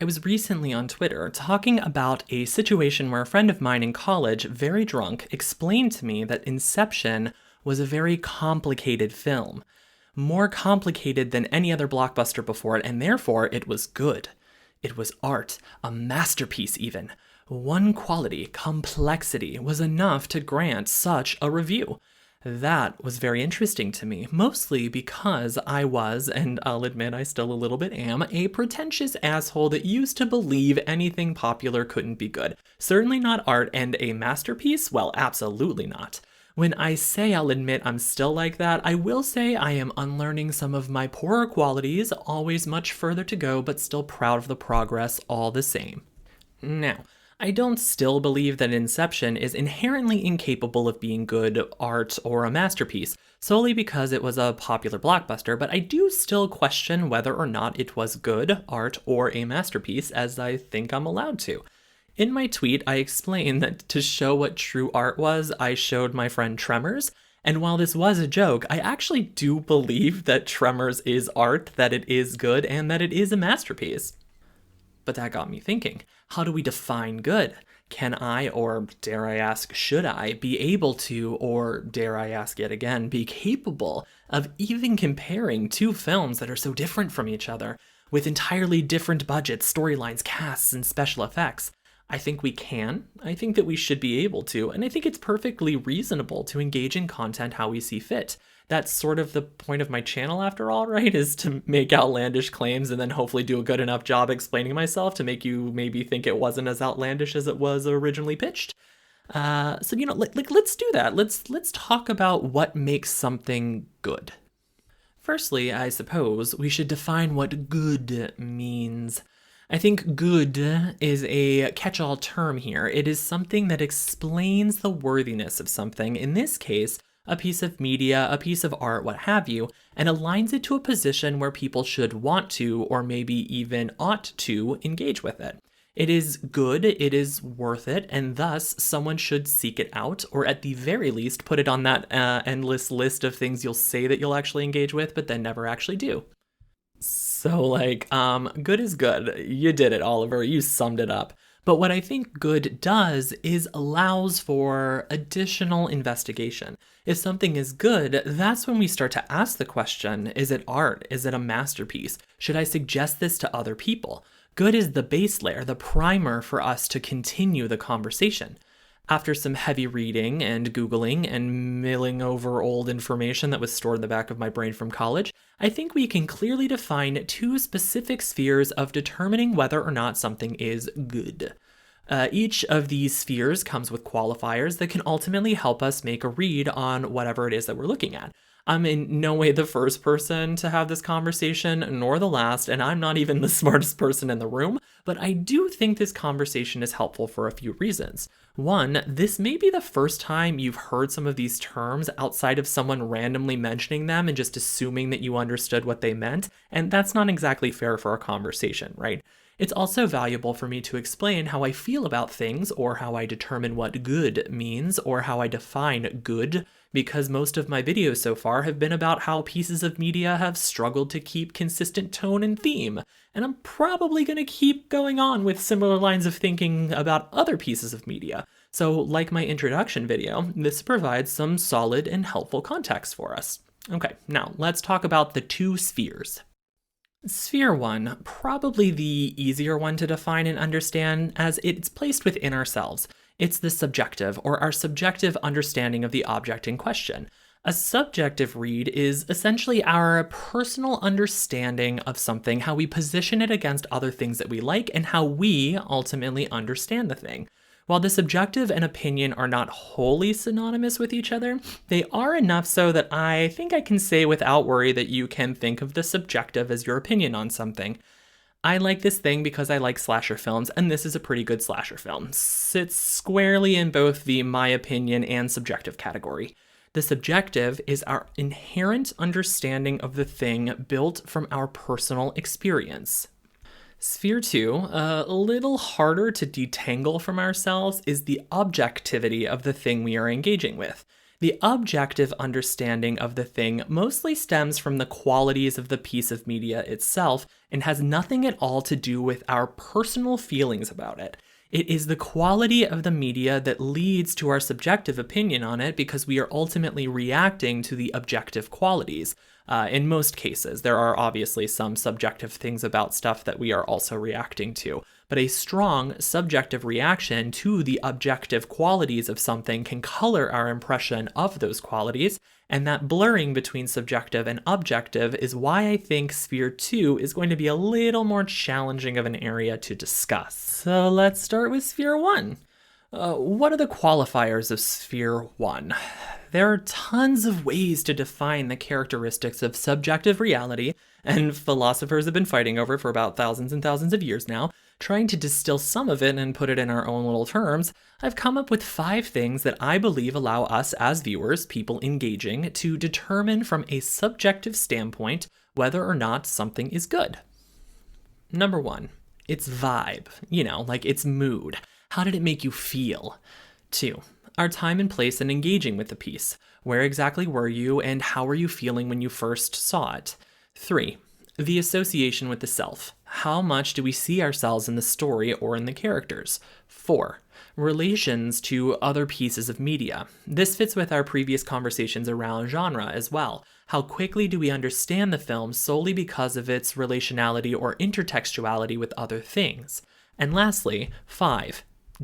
I was recently on Twitter talking about a situation where a friend of mine in college, very drunk, explained to me that Inception was a very complicated film. More complicated than any other blockbuster before it, and therefore it was good. It was art, a masterpiece even. One quality, complexity, was enough to grant such a review. That was very interesting to me, mostly because I was, and I'll admit I still a little bit am, a pretentious asshole that used to believe anything popular couldn't be good. Certainly not art, and a masterpiece? Well, absolutely not. When I say I'll admit I'm still like that, I will say I am unlearning some of my poorer qualities, always much further to go, but still proud of the progress all the same. Now, I don't still believe that Inception is inherently incapable of being good art or a masterpiece, solely because it was a popular blockbuster, but I do still question whether or not it was good art or a masterpiece, as I think I'm allowed to. In my tweet, I explained that to show what true art was, I showed my friend Tremors, and while this was a joke, I actually do believe that Tremors is art, that it is good, and that it is a masterpiece. But that got me thinking, how do we define good? Can I, or dare I ask, should I, be able to, or dare I ask yet again, be capable of even comparing two films that are so different from each other, with entirely different budgets, storylines, casts, and special effects? I think we can. I think that we should be able to, and I think it's perfectly reasonable to engage in content how we see fit. That's sort of the point of my channel after all, right? Is to make outlandish claims and then hopefully do a good enough job explaining myself to make you maybe think it wasn't as outlandish as it was originally pitched. Let's do that. Let's talk about what makes something good. Firstly, I suppose we should define what good means. I think good is a catch-all term here. It is something that explains the worthiness of something, in this case, a piece of media, a piece of art, what have you, and aligns it to a position where people should want to, or maybe even ought to, engage with it. It is good, it is worth it, and thus someone should seek it out, or at the very least put it on that endless list of things you'll say that you'll actually engage with, but then never actually do. Good is good. You did it, Oliver. You summed it up. But what I think good does is allows for additional investigation. If something is good, that's when we start to ask the question, is it art? Is it a masterpiece? Should I suggest this to other people? Good is the base layer, the primer for us to continue the conversation. After some heavy reading and Googling and milling over old information that was stored in the back of my brain from college, I think we can clearly define two specific spheres of determining whether or not something is good. Each of these spheres comes with qualifiers that can ultimately help us make a read on whatever it is that we're looking at. I'm in no way the first person to have this conversation, nor the last, and I'm not even the smartest person in the room, but I do think this conversation is helpful for a few reasons. One, this may be the first time you've heard some of these terms outside of someone randomly mentioning them and just assuming that you understood what they meant, and that's not exactly fair for a conversation, right? It's also valuable for me to explain how I feel about things, or how I determine what good means, or how I define good, because most of my videos so far have been about how pieces of media have struggled to keep consistent tone and theme, and I'm probably going to keep going on with similar lines of thinking about other pieces of media. So, like my introduction video, this provides some solid and helpful context for us. Okay, now let's talk about the two spheres. Sphere 1, probably the easier one to define and understand, as it's placed within ourselves. It's the subjective, or our subjective understanding of the object in question. A subjective read is essentially our personal understanding of something, how we position it against other things that we like, and how we ultimately understand the thing. While the subjective and opinion are not wholly synonymous with each other, they are enough so that I think I can say without worry that you can think of the subjective as your opinion on something. I like this thing because I like slasher films, and this is a pretty good slasher film. Sits squarely in both the my opinion and subjective category. The subjective is our inherent understanding of the thing built from our personal experience. Sphere 2, a little harder to detangle from ourselves, is the objectivity of the thing we are engaging with. The objective understanding of the thing mostly stems from the qualities of the piece of media itself and has nothing at all to do with our personal feelings about it. It is the quality of the media that leads to our subjective opinion on it because we are ultimately reacting to the objective qualities. In most cases, there are obviously some subjective things about stuff that we are also reacting to, but a strong subjective reaction to the objective qualities of something can color our impression of those qualities, and that blurring between subjective and objective is why I think Sphere 2 is going to be a little more challenging of an area to discuss. So let's start with Sphere 1. What are the qualifiers of Sphere 1? There are tons of ways to define the characteristics of subjective reality, and philosophers have been fighting over for about thousands and thousands of years now, trying to distill some of it and put it in our own little terms. I've come up with 5 things that I believe allow us as viewers, people engaging, to determine from a subjective standpoint whether or not something is good. Number 1, its vibe, like its mood. How did it make you feel? 2, our time and place in engaging with the piece. Where exactly were you and how were you feeling when you first saw it? 3, the association with the self. How much do we see ourselves in the story or in the characters? 4, relations to other pieces of media. This fits with our previous conversations around genre as well. How quickly do we understand the film solely because of its relationality or intertextuality with other things? And lastly, 5,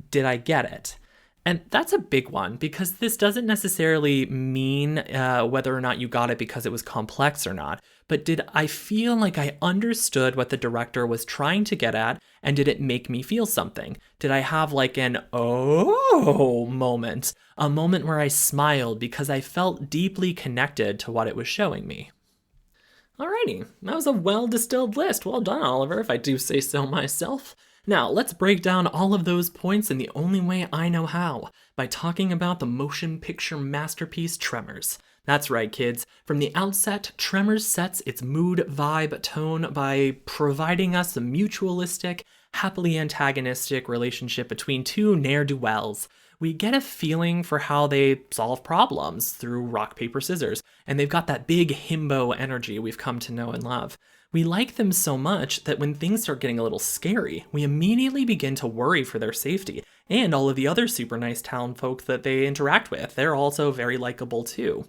did I get it? And that's a big one because this doesn't necessarily mean whether or not you got it because it was complex or not, but did I feel like I understood what the director was trying to get at, and did it make me feel something? Did I have like an oh moment, a moment where I smiled because I felt deeply connected to what it was showing me? Alrighty, that was a well-distilled list. Well done, Oliver, if I do say so myself. Now, let's break down all of those points in the only way I know how, by talking about the motion picture masterpiece Tremors. That's right, kids. From the outset, Tremors sets its mood, vibe, tone by providing us a mutualistic, happily antagonistic relationship between two ne'er-do-wells. We get a feeling for how they solve problems through rock, paper, scissors, and they've got that big himbo energy we've come to know and love. We like them so much that when things start getting a little scary, we immediately begin to worry for their safety, and all of the other super nice town folk that they interact with. They're also very likable too.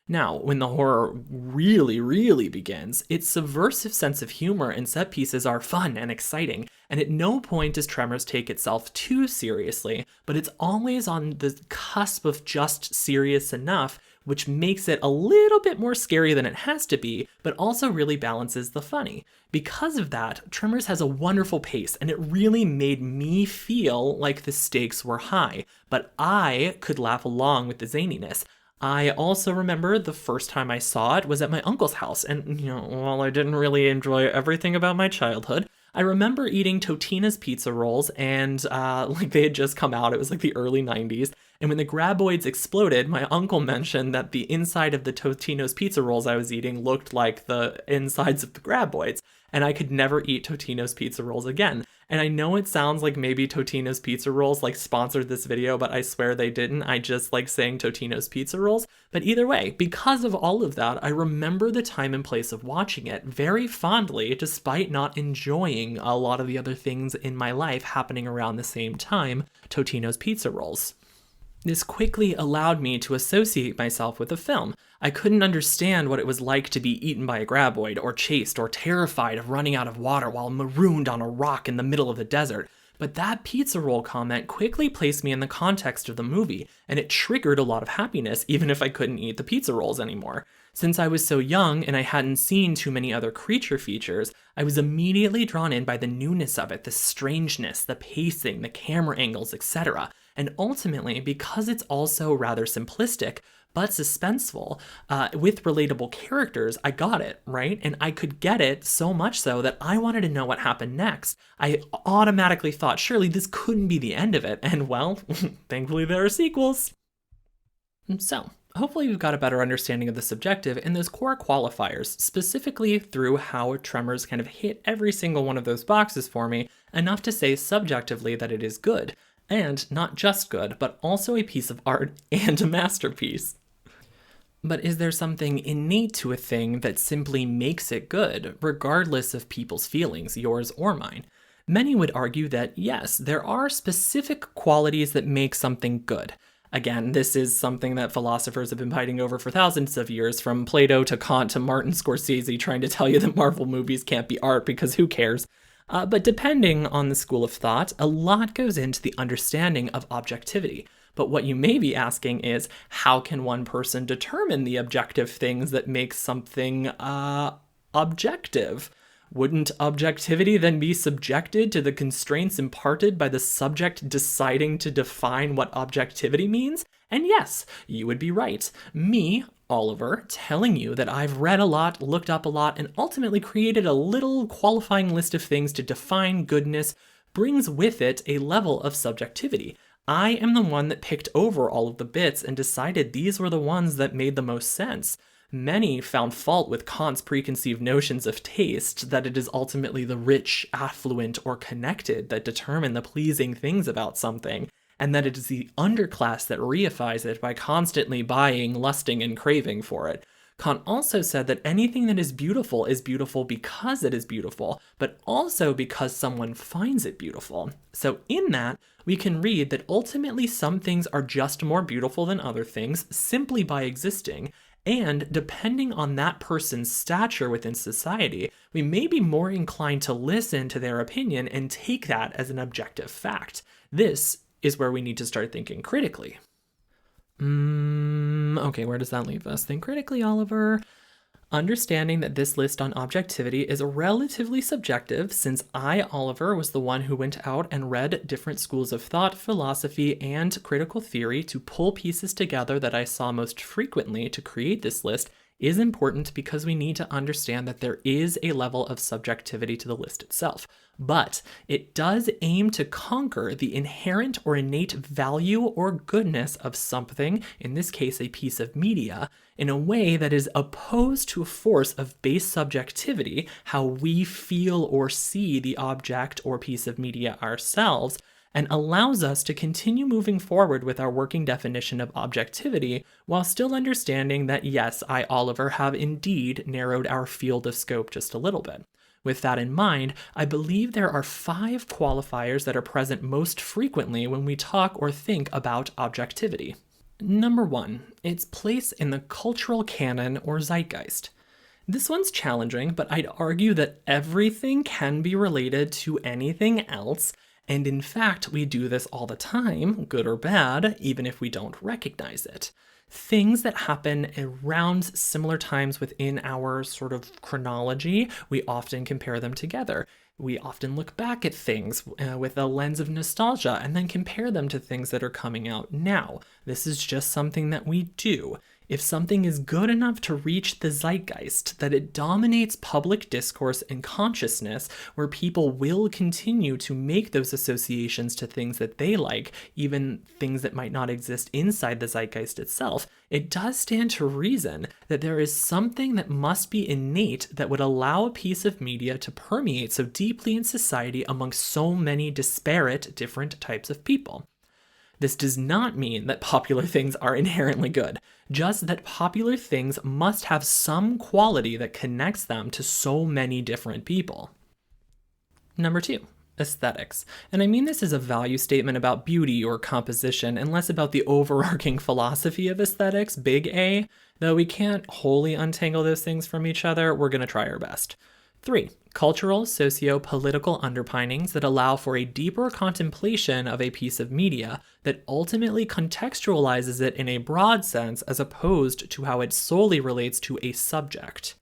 Now, when the horror really begins, its subversive sense of humor and set pieces are fun and exciting, and at no point does Tremors take itself too seriously, but it's always on the cusp of just serious enough, which makes it a little bit more scary than it has to be, but also really balances the funny. Because of that, Tremors has a wonderful pace, and it really made me feel like the stakes were high, but I could laugh along with the zaniness. I also remember the first time I saw it was at my uncle's house, and, while I didn't really enjoy everything about my childhood, I remember eating Totino's pizza rolls, and they had just come out. It was like the early 90s, and when the graboids exploded, my uncle mentioned that the inside of the Totino's pizza rolls I was eating looked like the insides of the graboids, and I could never eat Totino's pizza rolls again. And I know it sounds like maybe Totino's pizza rolls sponsored this video, but I swear they didn't. I just like saying Totino's pizza rolls. But either way, because of all of that, I remember the time and place of watching it very fondly, despite not enjoying a lot of the other things in my life happening around the same time, Totino's pizza rolls. This quickly allowed me to associate myself with the film. I couldn't understand what it was like to be eaten by a graboid, or chased, or terrified of running out of water while marooned on a rock in the middle of the desert. But that pizza roll comment quickly placed me in the context of the movie, and it triggered a lot of happiness even if I couldn't eat the pizza rolls anymore. Since I was so young and I hadn't seen too many other creature features, I was immediately drawn in by the newness of it, the strangeness, the pacing, the camera angles, etc. And ultimately, because it's also rather simplistic, but suspenseful, with relatable characters, I got it, right? And I could get it so much so that I wanted to know what happened next. I automatically thought, surely this couldn't be the end of it. And well, thankfully there are sequels. So, hopefully you've got a better understanding of the subjective and those core qualifiers, specifically through how Tremors kind of hit every single one of those boxes for me, enough to say subjectively that it is good. And not just good, but also a piece of art and a masterpiece. But is there something innate to a thing that simply makes it good, regardless of people's feelings, yours or mine? Many would argue that yes, there are specific qualities that make something good. Again, this is something that philosophers have been fighting over for thousands of years, from Plato to Kant to Martin Scorsese trying to tell you that Marvel movies can't be art because who cares? But depending on the school of thought, a lot goes into the understanding of objectivity. But what you may be asking is, how can one person determine the objective things that make something objective? Wouldn't objectivity then be subjected to the constraints imparted by the subject deciding to define what objectivity means? And yes, you would be right. Me, Oliver, telling you that I've read a lot, looked up a lot, and ultimately created a little qualifying list of things to define goodness brings with it a level of subjectivity. I am the one that picked over all of the bits and decided these were the ones that made the most sense. Many found fault with Kant's preconceived notions of taste, that it is ultimately the rich, affluent, or connected that determine the pleasing things about something, and that it is the underclass that reifies it by constantly buying, lusting, and craving for it. Kant also said that anything that is beautiful because it is beautiful, but also because someone finds it beautiful. So in that, we can read that ultimately some things are just more beautiful than other things simply by existing, and depending on that person's stature within society, we may be more inclined to listen to their opinion and take that as an objective fact. This is where we need to start thinking critically. Okay, where does that leave us? Think critically, Oliver. Understanding that this list on objectivity is relatively subjective, since I, Oliver, was the one who went out and read different schools of thought, philosophy, and critical theory to pull pieces together that I saw most frequently to create this list, is important because we need to understand that there is a level of subjectivity to the list itself. But it does aim to conquer the inherent or innate value or goodness of something, in this case a piece of media, in a way that is opposed to a force of base subjectivity, how we feel or see the object or piece of media ourselves, and allows us to continue moving forward with our working definition of objectivity while still understanding that yes, I, Oliver, have indeed narrowed our field of scope just a little bit. With that in mind, I believe there are 5 qualifiers that are present most frequently when we talk or think about objectivity. Number 1, its place in the cultural canon or zeitgeist. This one's challenging, but I'd argue that everything can be related to anything else, and in fact, we do this all the time, good or bad, even if we don't recognize it. Things that happen around similar times within our sort of chronology, we often compare them together. We often look back at things with a lens of nostalgia and then compare them to things that are coming out now. This is just something that we do. If something is good enough to reach the zeitgeist, that it dominates public discourse and consciousness, where people will continue to make those associations to things that they like, even things that might not exist inside the zeitgeist itself, it does stand to reason that there is something that must be innate that would allow a piece of media to permeate so deeply in society among so many disparate different types of people. This does not mean that popular things are inherently good, just that popular things must have some quality that connects them to so many different people. Number 2, aesthetics. And I mean this is a value statement about beauty or composition, and less about the overarching philosophy of aesthetics, big A. Though we can't wholly untangle those things from each other, we're going to try our best. 3, cultural, socio-political underpinnings that allow for a deeper contemplation of a piece of media that ultimately contextualizes it in a broad sense as opposed to how it solely relates to a subject.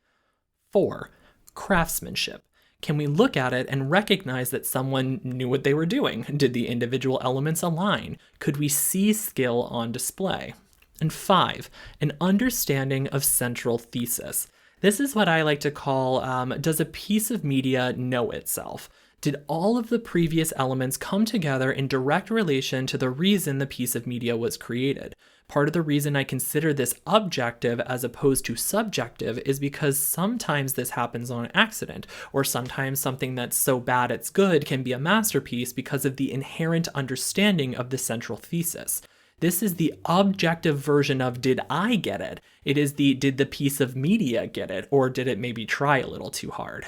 4, craftsmanship. Can we look at it and recognize that someone knew what they were doing? Did the individual elements align? Could we see skill on display? And 5, an understanding of central thesis. This is what I like to call, does a piece of media know itself? Did all of the previous elements come together in direct relation to the reason the piece of media was created? Part of the reason I consider this objective as opposed to subjective is because sometimes this happens on accident, or sometimes something that's so bad it's good can be a masterpiece because of the inherent understanding of the central thesis. This is the objective version of did I get it? It is the did the piece of media get it, or did it maybe try a little too hard?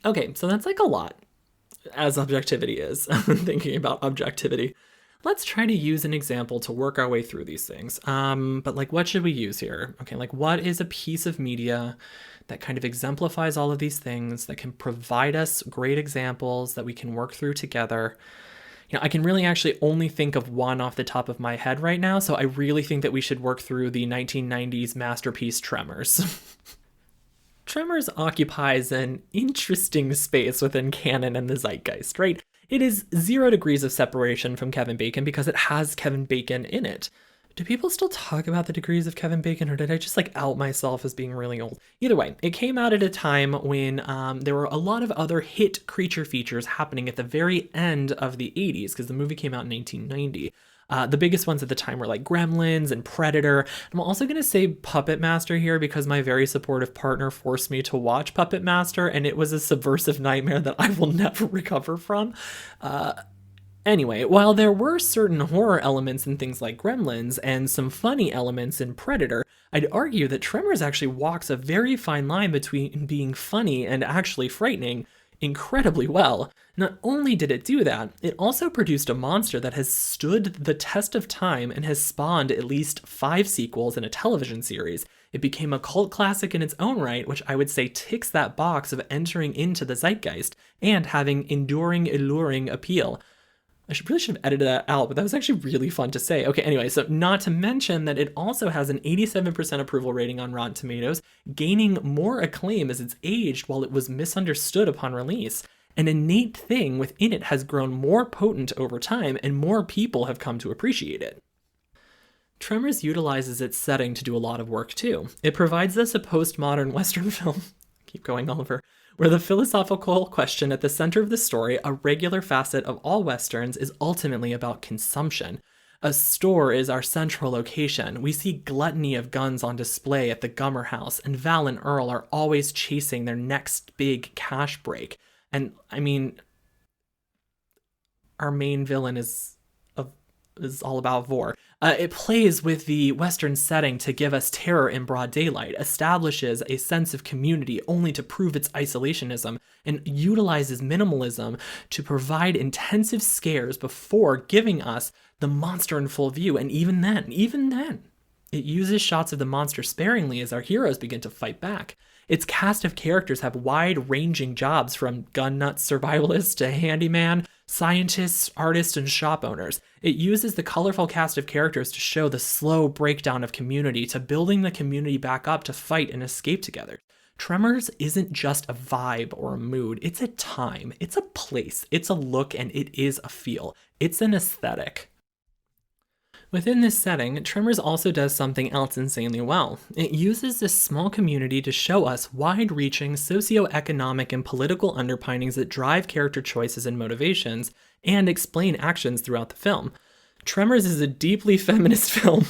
Okay, so that's like a lot, as objectivity is, thinking about objectivity. Let's try to use an example to work our way through these things. But like, what should we use here? Okay, like what is a piece of media that kind of exemplifies all of these things, that can provide us great examples that we can work through together? I can really actually only think of one off the top of my head right now, so I really think that we should work through the 1990s masterpiece Tremors. Tremors occupies an interesting space within canon and the zeitgeist, right? It is 0 degrees of separation from Kevin Bacon because it has Kevin Bacon in it. Do people still talk about the degrees of Kevin Bacon, or did I just like out myself as being really old? Either way, it came out at a time when there were a lot of other hit creature features happening at the very end of the 80s, because the movie came out in 1990. The biggest ones at the time were like Gremlins and Predator. I'm also going to say Puppet Master here because my very supportive partner forced me to watch Puppet Master, and it was a subversive nightmare that I will never recover from. Anyway, while there were certain horror elements in things like Gremlins and some funny elements in Predator, I'd argue that Tremors actually walks a very fine line between being funny and actually frightening incredibly well. Not only did it do that, it also produced a monster that has stood the test of time and has spawned at least 5 sequels in a television series. It became a cult classic in its own right, which I would say ticks that box of entering into the zeitgeist and having enduring, alluring appeal. Really should have edited that out, but that was actually really fun to say. Okay, anyway, so not to mention that it also has an 87% approval rating on Rotten Tomatoes, gaining more acclaim as it's aged while it was misunderstood upon release. An innate thing within it has grown more potent over time, and more people have come to appreciate it. Tremors utilizes its setting to do a lot of work too. It provides us a postmodern Western film. Keep going, Oliver. Where the philosophical question at the center of the story, a regular facet of all Westerns, is ultimately about consumption. A store is our central location. We see gluttony of guns on display at the Gummer House, and Val and Earl are always chasing their next big cash break. And, I mean, our main villain is all about Vor. It plays with the Western setting to give us terror in broad daylight, establishes a sense of community only to prove its isolationism, and utilizes minimalism to provide intensive scares before giving us the monster in full view. And even then, it uses shots of the monster sparingly as our heroes begin to fight back. Its cast of characters have wide-ranging jobs, from gun nut survivalists to handyman, scientists, artists, and shop owners. It uses the colorful cast of characters to show the slow breakdown of community, to building the community back up to fight and escape together. Tremors isn't just a vibe or a mood, it's a time, it's a place, it's a look, and it is a feel. It's an aesthetic. Within this setting, Tremors also does something else insanely well. It uses this small community to show us wide-reaching socioeconomic and political underpinnings that drive character choices and motivations, and explain actions throughout the film. Tremors is a deeply feminist film,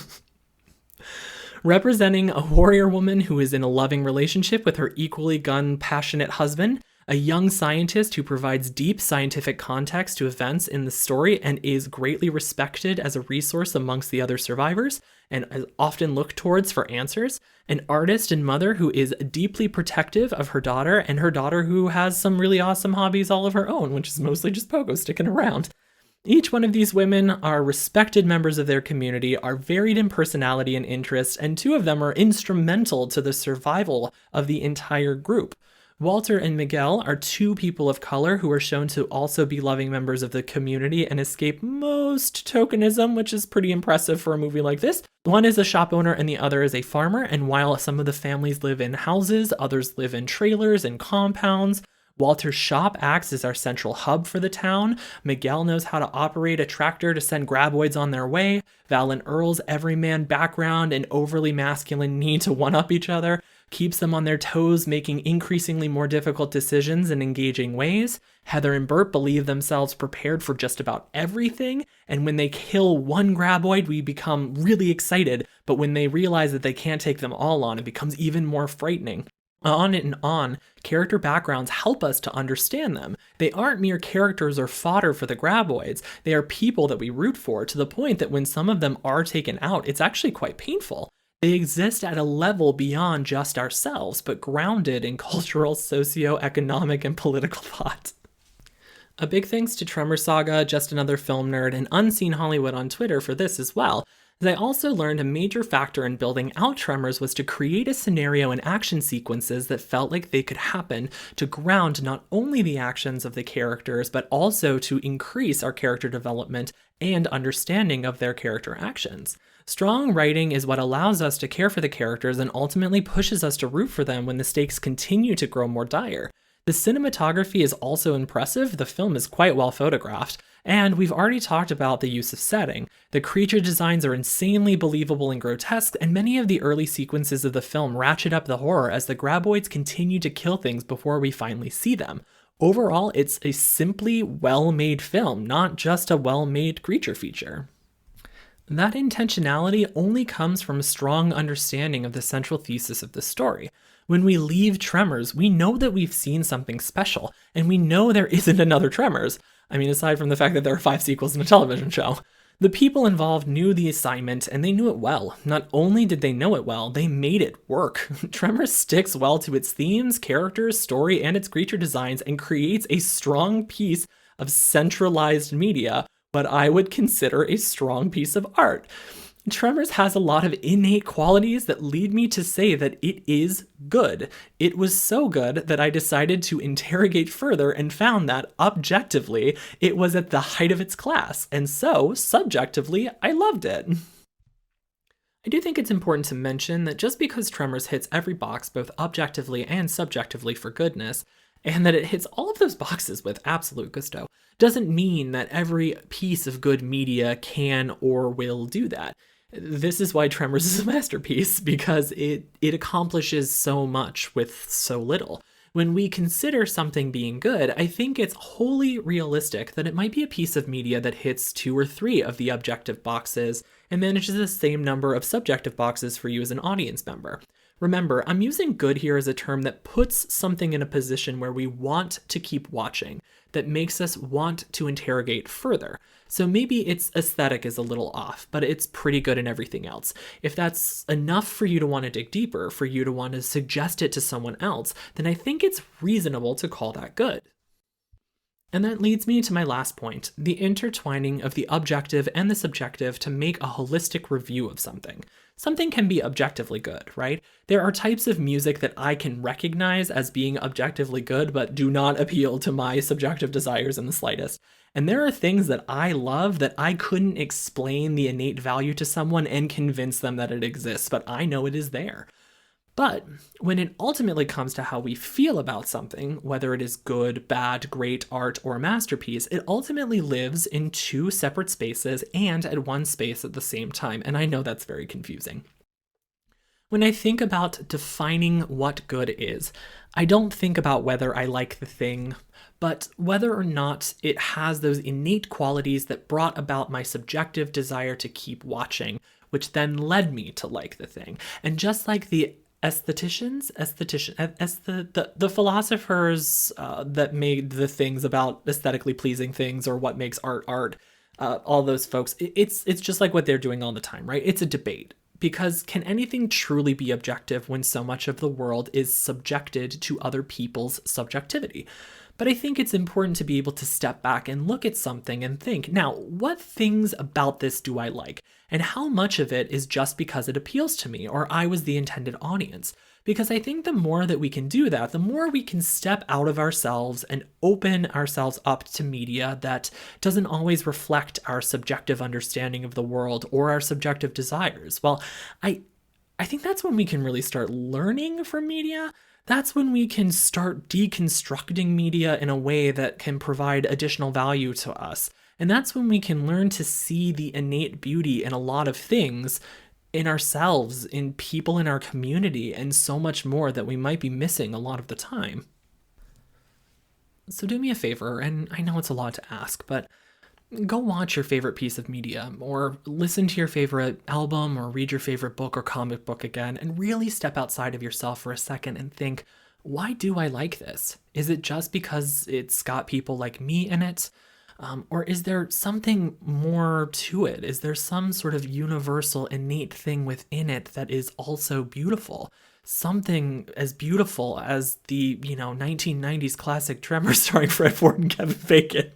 representing a warrior woman who is in a loving relationship with her equally gun-passionate husband, a young scientist who provides deep scientific context to events in the story and is greatly respected as a resource amongst the other survivors and is often looked towards for answers, an artist and mother who is deeply protective of her daughter, and her daughter who has some really awesome hobbies all of her own, which is mostly just pogo sticking around. Each one of these women are respected members of their community, are varied in personality and interests, and 2 of them are instrumental to the survival of the entire group. Walter and Miguel are 2 people of color who are shown to also be loving members of the community and escape most tokenism, which is pretty impressive for a movie like this. One is a shop owner and the other is a farmer, and while some of the families live in houses, others live in trailers and compounds. Walter's shop acts as our central hub for the town. Miguel knows how to operate a tractor to send graboids on their way. Val and Earl's everyman background and overly masculine need to one-up each other keeps them on their toes, making increasingly more difficult decisions in engaging ways. Heather and Bert believe themselves prepared for just about everything, and when they kill one graboid, we become really excited, but when they realize that they can't take them all on, it becomes even more frightening. On and on, character backgrounds help us to understand them. They aren't mere characters or fodder for the graboids. They are people that we root for, to the point that when some of them are taken out, it's actually quite painful. They exist at a level beyond just ourselves, but grounded in cultural, socio-economic, and political thought. A big thanks to Tremors Saga, Just Another Film Nerd, and Unseen Hollywood on Twitter for this as well. I also learned a major factor in building out Tremors was to create a scenario and action sequences that felt like they could happen to ground not only the actions of the characters, but also to increase our character development and understanding of their character actions. Strong writing is what allows us to care for the characters and ultimately pushes us to root for them when the stakes continue to grow more dire. The cinematography is also impressive, the film is quite well photographed, and we've already talked about the use of setting. The creature designs are insanely believable and grotesque, and many of the early sequences of the film ratchet up the horror as the graboids continue to kill things before we finally see them. Overall, it's a simply well-made film, not just a well-made creature feature. That intentionality only comes from a strong understanding of the central thesis of the story. When we leave Tremors, we know that we've seen something special, and we know there isn't another Tremors. I mean, aside from the fact that there are 5 sequels in a television show. The people involved knew the assignment, and they knew it well. Not only did they know it well, they made it work. Tremors sticks well to its themes, characters, story, and its creature designs, and creates a strong piece of centralized media, what I would consider a strong piece of art. Tremors has a lot of innate qualities that lead me to say that it is good. It was so good that I decided to interrogate further and found that, objectively, it was at the height of its class, and so, subjectively, I loved it. I do think it's important to mention that just because Tremors hits every box both objectively and subjectively for goodness, and that it hits all of those boxes with absolute gusto, doesn't mean that every piece of good media can or will do that. This is why Tremors is a masterpiece, because it accomplishes so much with so little. When we consider something being good, I think it's wholly realistic that it might be a piece of media that hits 2 or 3 of the objective boxes and manages the same number of subjective boxes for you as an audience member. Remember, I'm using good here as a term that puts something in a position where we want to keep watching, that makes us want to interrogate further. So maybe its aesthetic is a little off, but it's pretty good in everything else. If that's enough for you to want to dig deeper, for you to want to suggest it to someone else, then I think it's reasonable to call that good. And that leads me to my last point, the intertwining of the objective and the subjective to make a holistic review of something. Something can be objectively good, right? There are types of music that I can recognize as being objectively good, but do not appeal to my subjective desires in the slightest. And there are things that I love that I couldn't explain the innate value to someone and convince them that it exists, but I know it is there. But when it ultimately comes to how we feel about something, whether it is good, bad, great, art, or masterpiece, it ultimately lives in 2 separate spaces and at one space at the same time, and I know that's very confusing. When I think about defining what good is, I don't think about whether I like the thing, but whether or not it has those innate qualities that brought about my subjective desire to keep watching, which then led me to like the thing. And just like the the philosophers that made the things about aesthetically pleasing things or what makes art, all those folks, it's just like what they're doing all the time, right? It's a debate. Because can anything truly be objective when so much of the world is subjected to other people's subjectivity? But I think it's important to be able to step back and look at something and think, now, what things about this do I like? And how much of it is just because it appeals to me or I was the intended audience? Because I think the more that we can do that, the more we can step out of ourselves and open ourselves up to media that doesn't always reflect our subjective understanding of the world or our subjective desires. Well, I think that's when we can really start learning from media. That's when we can start deconstructing media in a way that can provide additional value to us. And that's when we can learn to see the innate beauty in a lot of things, in ourselves, in people in our community, and so much more that we might be missing a lot of the time. So do me a favor, and I know it's a lot to ask, but go watch your favorite piece of media, or listen to your favorite album, or read your favorite book or comic book again, and really step outside of yourself for a second and think, why do I like this? Is it just because it's got people like me in it? Or is there something more to it? Is there some sort of universal, innate thing within it that is also beautiful? Something as beautiful as the, 1990s classic Tremors starring Fred Ward and Kevin Bacon.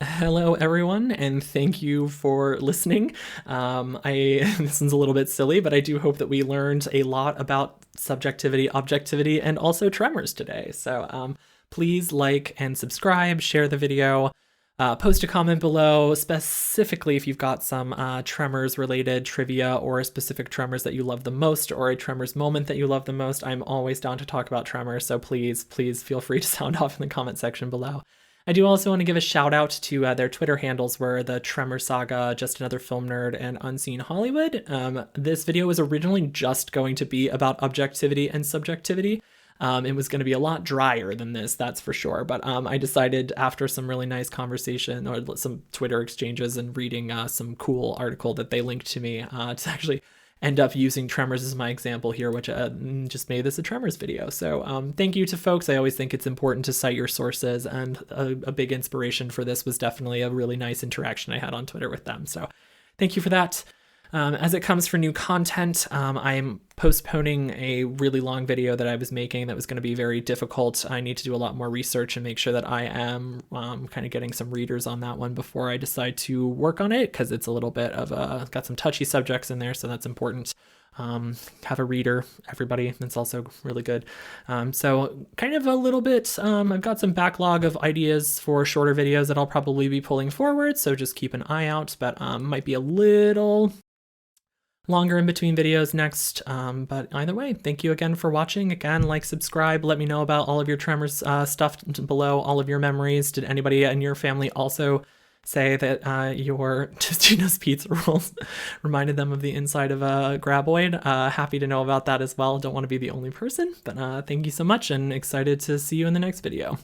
Hello, everyone, and thank you for listening. This one's a little bit silly, but I do hope that we learned a lot about subjectivity, objectivity, and also Tremors today. So please like and subscribe, share the video, post a comment below, specifically if you've got some Tremors-related trivia or a specific Tremors that you love the most or a Tremors moment that you love the most. I'm always down to talk about Tremors, so please feel free to sound off in the comment section below. I do also want to give a shout out to their Twitter handles were the Tremor Saga, Just Another Film Nerd, and Unseen Hollywood. This video was originally just going to be about objectivity and subjectivity. It was going to be a lot drier than this, that's for sure. But I decided after some really nice conversation or some Twitter exchanges and reading some cool article that they linked to me to actually end up using Tremors as my example here, which just made this a Tremors video. So thank you to folks. I always think it's important to cite your sources, and a big inspiration for this was definitely a really nice interaction I had on Twitter with them. So thank you for that. As it comes for new content, I'm postponing a really long video that I was making that was going to be very difficult. I need to do a lot more research and make sure that I am kind of getting some readers on that one before I decide to work on it, because it's a little bit of got some touchy subjects in there, so that's important. Have a reader, everybody. That's also really good. So kind of a little bit, I've got some backlog of ideas for shorter videos that I'll probably be pulling forward, so just keep an eye out, but might be a little longer in between videos next, but either way, thank you again for watching. Again, like, subscribe, let me know about all of your Tremors stuff below, all of your memories. Did anybody in your family also say that your Tostino's pizza rolls reminded them of the inside of a graboid? Happy to know about that as well. Don't want to be the only person, but thank you so much, and excited to see you in the next video.